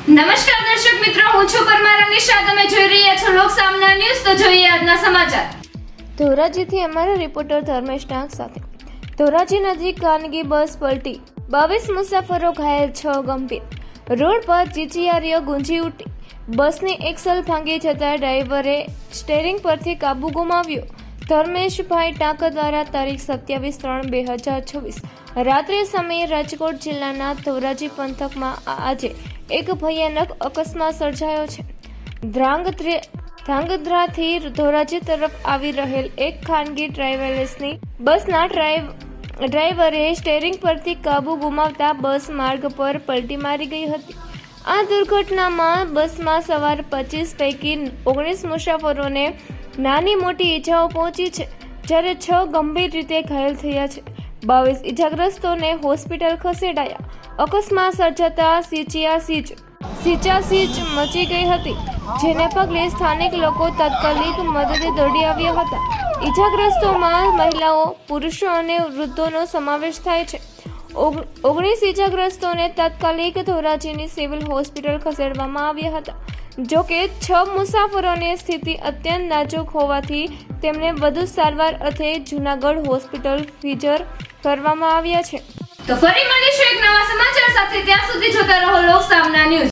નમસ્કાર દર્શક મિત્રો, હું છું પરમાર અનિશા. તમે જોઈ રહ્યા છો લોક સામના ન્યૂઝ. તો જોઈએ આજના સમાચાર. ધોરાજીથી અમારા રિપોર્ટર ધર્મેશ નાગ સાથે. ધોરાજી નજીક ખાનગી બસ પલટી, 22 મુસાફરો ઘાયલ, 6 ગંભીર. રોડ પર ચીચિયારીઓ ગુંજી ઉઠી. બસની એક્સલ ભાંગી જતા ડ્રાઈવરે સ્ટેરિંગ પરથી કાબુ ગુમાવ્યો. ધર્મેશભાઈ ટાંકા દ્વારા તારીખ 27/3/2024 રાત્રે સમયે રાજકોટ જિલ્લાના ધોરાજી પંથકમાં આજે એક ભયાનક અકસ્માત સર્જાયો છે. ધ્રાંગધ્રાથી ધોરાજી તરફ આવી રહેલ એક ખાનગી ટ્રાવેલ્સની બસના ડ્રાઈવરે સ્ટેરિંગ પરથી કાબુ ગુમાવતા બસ માર્ગ પર પલટી મારી ગઈ હતી. આ દુર્ઘટનામાં બસમાં સવાર 25 પૈકી 19 મુસાફરોને નાની મોટી ઈજાઓ પહોંચી છે, જ્યારે 6 ગંભીર રીતે ઘાયલ થયા છે. 22 ઈજાગ્રસ્તોને હોસ્પિટલ ખસેડાયા. અકસ્માત સર્જાતા સિંચાસીચ મચી ગઈ હતી, જેને પગલે સ્થાનિક લોકો તાત્કાલિક મદદે દોડી આવ્યા હતા. ઈજાગ્રસ્તોમાં મહિલાઓ, પુરુષો અને વૃદ્ધોનો સમાવેશ થાય છે. 19 ઈજાગ્રસ્તોને તાત્કાલિક ધોરાજીની સિવિલ હોસ્પિટલ ખસેડવામાં આવ્યા હતા. જોકે 6 મુસાફરોની સ્થિતિ અત્યંત નાજુક હોવાથી તેમને વધુ સારવાર અર્થે જૂનાગઢ હોસ્પિટલ ફીજર કરવામાં આવ્યા છે. તો ફરી મળીશું એક નવા સમાચાર સાથે. ત્યાં સુધી જોતા રહો લોક સામના ન્યૂઝ.